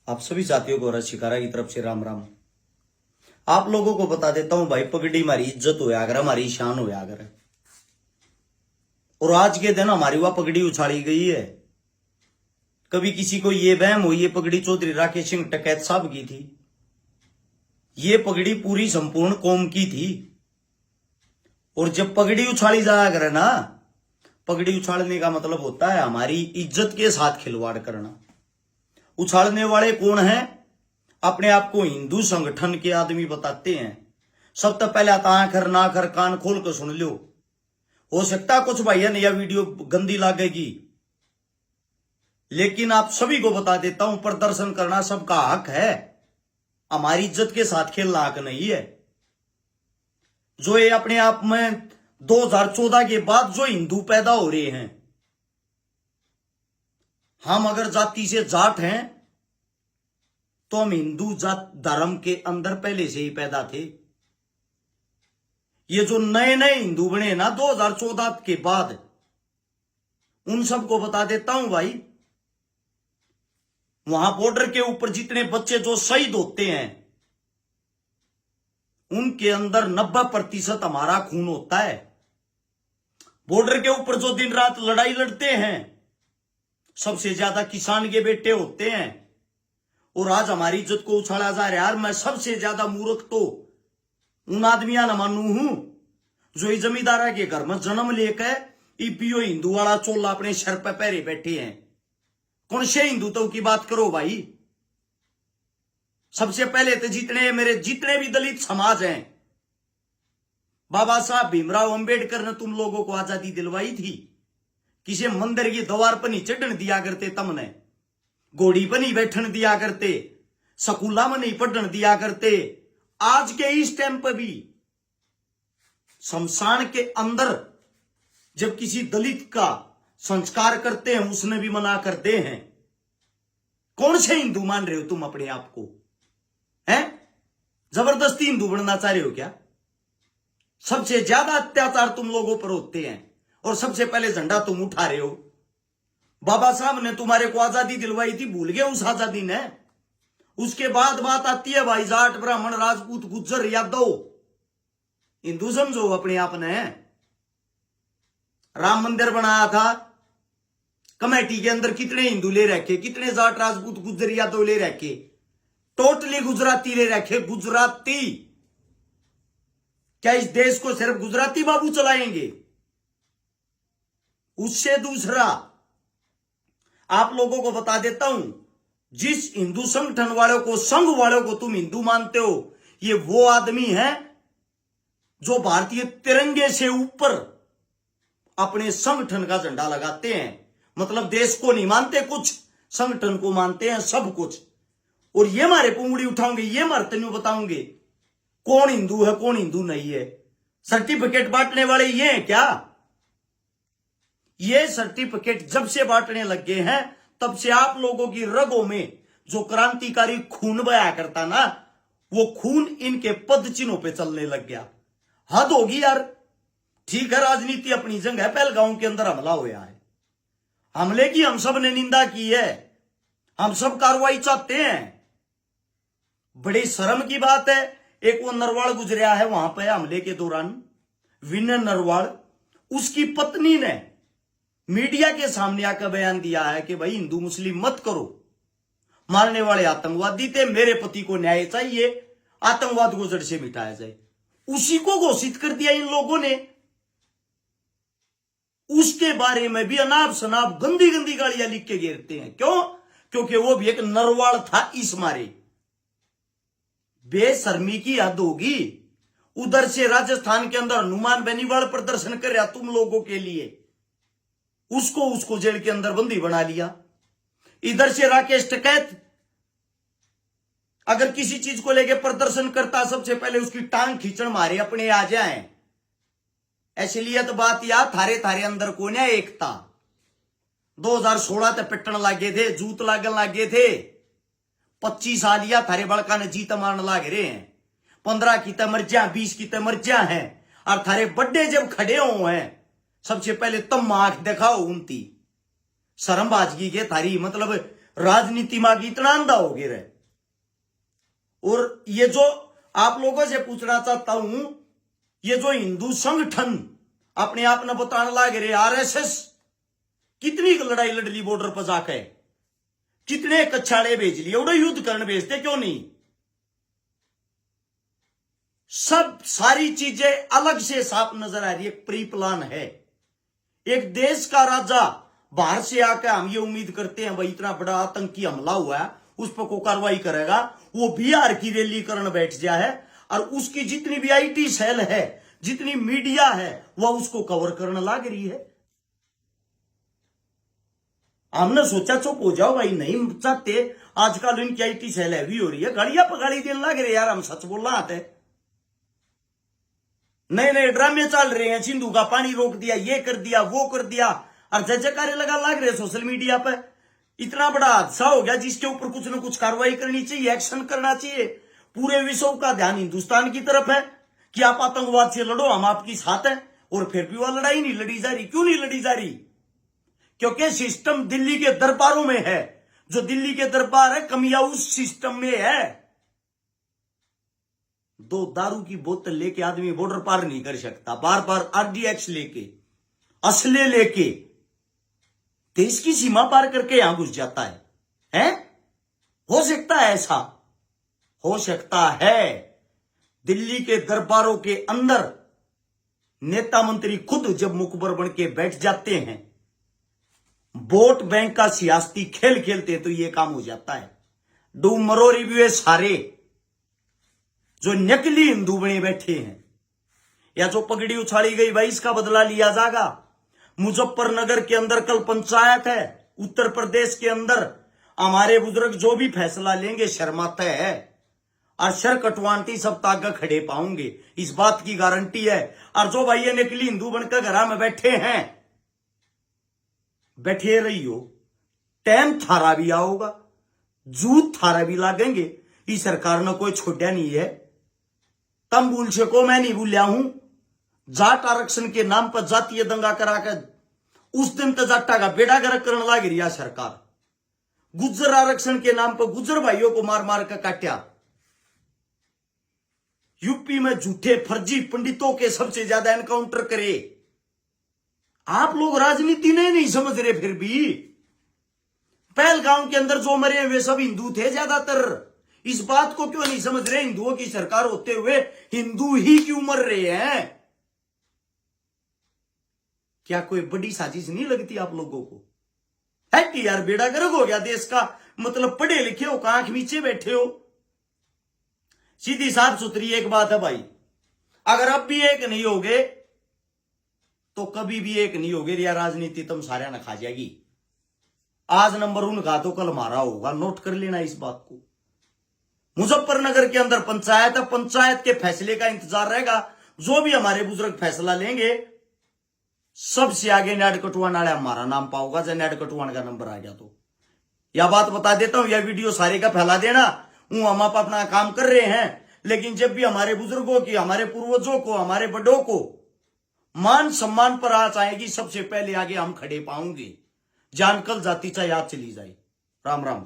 आप सभी साथियों को रस शिकारा की तरफ से राम राम। आप लोगों को बता देता हूं भाई, पगड़ी हमारी इज्जत होया अगर, हमारी शान होया अगर, और आज के दिन हमारी वह पगड़ी उछाड़ी गई है। कभी किसी को ये वहम हो ये पगड़ी चौधरी राकेश सिंह टिकैत साहब की थी, ये पगड़ी पूरी संपूर्ण कौम की थी। और जब पगड़ी उछाड़ी जाया करे ना, पगड़ी उछाड़ने का मतलब होता है हमारी इज्जत के साथ खिलवाड़ करना। उछाड़ने वाले कौन हैं? अपने आप को हिंदू संगठन के आदमी बताते हैं। सबसे पहले आंखर नाखर कान खोल कर सुन लो। हो सकता है कुछ भाइयों ने यह वीडियो गंदी लगेगी, लेकिन आप सभी को बता देता हूं, प्रदर्शन करना सबका हक है, हमारी इज्जत के साथ खेलना हक नहीं है। जो ये अपने आप में 2014 के बाद जो हिंदू पैदा हो रहे हैं, हम अगर जाति से जाट हैं तो हम हिंदू जात धर्म के अंदर पहले से ही पैदा थे। ये जो नए नए हिंदू बने ना 2014 के बाद, उन सबको बता देता हूं भाई, वहां बॉर्डर के ऊपर जितने बच्चे जो शहीद होते हैं, उनके अंदर 90% हमारा खून होता है। बॉर्डर के ऊपर जो दिन रात लड़ाई लड़ते हैं, सबसे ज्यादा किसान के बेटे होते हैं। और आज हमारी इज्जत को उछाला जा रहा है। यार मैं सबसे ज्यादा मूर्ख तो उन आदमिया न मानू हूं जो इस जमींदारा के घर में जन्म लेकर ईपीओ हिंदू वाला चोला अपने सर पे पहरे बैठे हैं। कौन से हिंदुत्व की बात करो भाई? सबसे पहले तो जितने भी दलित समाज हैं, बाबा साहब भीमराव अंबेडकर ने तुम लोगों को आजादी दिलवाई थी। किसी मंदिर की द्वार पर नहीं चढ़न दिया करते, तमने घोड़ी पर नहीं बैठन दिया करते, स्कूला में नहीं पढ़न दिया करते। आज के इस टाइम पर भी शमशान के अंदर जब किसी दलित का संस्कार करते हैं, उसने भी मना करते हैं। कौन से हिंदू मान रहे हो तुम अपने आप को? हैं? जबरदस्ती हिंदू बनना चाह रहे हो क्या? सबसे ज्यादा अत्याचार तुम लोगों पर होते हैं और सबसे पहले झंडा तुम उठा रहे हो। बाबा साहब ने तुम्हारे को आजादी दिलवाई थी, भूल गए उस आजादी ने? उसके बाद बात आती है भाई जाट ब्राह्मण राजपूत गुज्जर यादव, हिंदू समझो अपने आप ने। राम मंदिर बनाया था, कमेटी के अंदर कितने हिंदू ले रखे, कितने जाट राजपूत गुज्जर यादव ले रखे? टोटली गुजराती ले रखे, गुजराती। क्या इस देश को सिर्फ गुजराती बाबू चलाएंगे? उससे दूसरा आप लोगों को बता देता हूं, जिस हिंदू संगठन वालों को, संघ वालों को तुम हिंदू मानते हो, ये वो आदमी है जो भारतीय तिरंगे से ऊपर अपने संगठन का झंडा लगाते हैं। मतलब देश को नहीं मानते कुछ, संगठन को मानते हैं सब कुछ। और ये मारे पे उंगली उठाओगे, ये मारे तेनू बताओगे कौन हिंदू है कौन हिंदू नहीं है। सर्टिफिकेट बांटने वाले ये हैं क्या? ये सर्टिफिकेट जब से बांटने लग गए हैं, तब से आप लोगों की रगों में जो क्रांतिकारी खून बहाया करता ना, वो खून इनके पद चिन्हों पे चलने लग गया। हद होगी यार। ठीक है, राजनीति अपनी जगह है, पहलगांव के अंदर हमला हुआ है, हमले की हम सब ने निंदा की है, हम सब कार्रवाई चाहते हैं। बड़ी शर्म की बात है, एक वो नरवाल गुजरा है वहां पे हमले के दौरान, विनय नरवाल, उसकी पत्नी ने मीडिया के सामने आकर बयान दिया है कि भाई हिंदू मुस्लिम मत करो, मारने वाले आतंकवादी थे, मेरे पति को न्याय चाहिए, आतंकवाद को जड़ से मिटाया जाए। उसी को घोषित कर दिया इन लोगों ने। उसके बारे में भी अनाप शनाप गंदी गंदी गालियां लिख के घेरते हैं। क्यों? क्योंकि वो भी एक नरवाल था। इस मारे बेशर्मी की हद होगी। उधर से राजस्थान के अंदर हनुमान बेनीवाल प्रदर्शन कर रहा तुम लोगों के लिए, उसको जेल के अंदर बंदी बना लिया। इधर से राकेश टिकैत अगर किसी चीज को लेके प्रदर्शन करता, सबसे पहले उसकी टांग खींचण मारे अपने आ जाए। इसलिए तो बात याद, थारे अंदर को ना एकता। 2016 तक पिटन लागे थे, जूत लागन लागे थे। 25 साल या थारे बड़का ने जीत मारन लाग रहे हैं। 15 की तो मर्जियां, 20 की तो मर्जियां हैं। और थारे बड्डे जब खड़े हो हैं, सबसे पहले तुम आंख दिखाओ उनती। शर्मबाजगी के थारी मतलब राजनीति में इतना अंधा हो गया है। और ये जो आप लोगों से पूछना चाहता हूं, ये जो हिंदू संगठन अपने आप ने बताने लग रहे आरएसएस, कितनी लड़ाई लड़ ली बॉर्डर पर जाकर, कितने कछाड़े भेज लिए, उड़े युद्ध करने भेजते क्यों नहीं? सब सारी चीजें अलग से साफ नजर आ रही है, प्री प्लान है। एक देश का राजा बाहर से आकर हम ये उम्मीद करते हैं भाई इतना बड़ा आतंकी हमला हुआ है, उस पर कोई कार्रवाई करेगा, वो बिहार की रैली करने बैठ गया है और उसकी जितनी भी आईटी सेल है, जितनी मीडिया है, वह उसको कवर करने लग रही है। हमने सोचा चुप हो जाओ भाई, नहीं चाहते। आजकल इनकी आईटी सेल हैवी हो रही है, गाड़ियां पगाड़ी देने लग रहे यार, हम सच बोलना आते। नए नए ड्रामे चल रहे हैं, सिंधु का पानी रोक दिया, ये कर दिया, वो कर दिया, और जयजयकारे लगा लग रहे सोशल मीडिया पर। इतना बड़ा हादसा हो गया जिसके ऊपर कुछ न कुछ कार्रवाई करनी चाहिए, एक्शन करना चाहिए। पूरे विश्व का ध्यान हिंदुस्तान की तरफ है कि आप आतंकवाद से लड़ो, हम आपकी साथ हैं। और फिर भी वह लड़ाई नहीं लड़ी जा रही। क्यों नहीं लड़ी जा रही? क्योंकि सिस्टम दिल्ली के दरबारों में है। जो दिल्ली के दरबार है, कमियां उस सिस्टम में है। 2 दारू की बोतल लेके आदमी बॉर्डर पार नहीं कर सकता, बार बार आरडीएक्स लेके, असले लेके देश की सीमा पार करके यहां घुस जाता है? हो सकता है ऐसा? हो सकता है। दिल्ली के दरबारों के अंदर नेता मंत्री खुद जब मुखबर बन के बैठ जाते हैं, वोट बैंक का सियासती खेल खेलते हैं, तो ये काम हो जाता है। डूब मरो रिव्यू सारे जो नकली हिंदू बने बैठे हैं, या जो पगड़ी उछाली गई भाई इसका बदला लिया जाएगा। मुजफ्फरनगर के अंदर कल पंचायत है, उत्तर प्रदेश के अंदर हमारे बुजुर्ग जो भी फैसला लेंगे शर्माते है, और शर कटवांटी सब तागा खड़े पाऊंगे, इस बात की गारंटी है। और जो भाई ये नकली हिंदू बनकर घर में बैठे हैं, बैठे रहियो, टाइम थारा भी आओगा, जूत थारा भी लागेंगे। इस सरकार ने कोई छोड़ा नहीं है। तम भूल सको, मैं नहीं भूलिया हूं। जाट आरक्षण के नाम पर जातीय दंगा कराकर उस दिन तो जाटा का बेड़ा गर्क करने लग रही सरकार। गुज्जर आरक्षण के नाम पर गुज्जर भाइयों को मार मार कर काटा। यूपी में झूठे फर्जी पंडितों के सबसे ज्यादा एनकाउंटर करे। आप लोग राजनीति नहीं समझ रहे। फिर भी पहलगांव के अंदर जो मरे वे सब हिंदू थे ज्यादातर। इस बात को क्यों नहीं समझ रहे? हिंदुओं की सरकार होते हुए हिंदू ही क्यों मर रहे हैं? क्या कोई बड़ी साजिश नहीं लगती आप लोगों को? है कि यार बेड़ा गर्क हो गया देश का। मतलब पढ़े लिखे हो, आंख नीचे बैठे हो। सीधी साफ सुथरी एक बात है भाई, अगर अब भी एक नहीं होगे तो कभी भी एक नहीं होगे। या राजनीति तुम सारे न खा जाएगी। आज नंबर उनका तो कल मारा होगा, नोट कर लेना इस बात को। मुजफ्फरनगर के अंदर पंचायत है, पंचायत के फैसले का इंतजार रहेगा। जो भी हमारे बुजुर्ग फैसला लेंगे, सबसे आगे नेड कटवान वाले हमारा नाम पाओगा। जब नेड कटवान का नंबर आ गया तो यह बात बता देता हूं, यह वीडियो सारे का फैला देना। हम आप अपना काम कर रहे हैं, लेकिन जब भी हमारे बुजुर्गों की, हमारे पूर्वजों को, हमारे बड़ों को मान सम्मान पर आंच आएगी, सबसे पहले आगे हम खड़े पाऊंगे। जानकल जाति चाहे याद चली जाए। राम राम।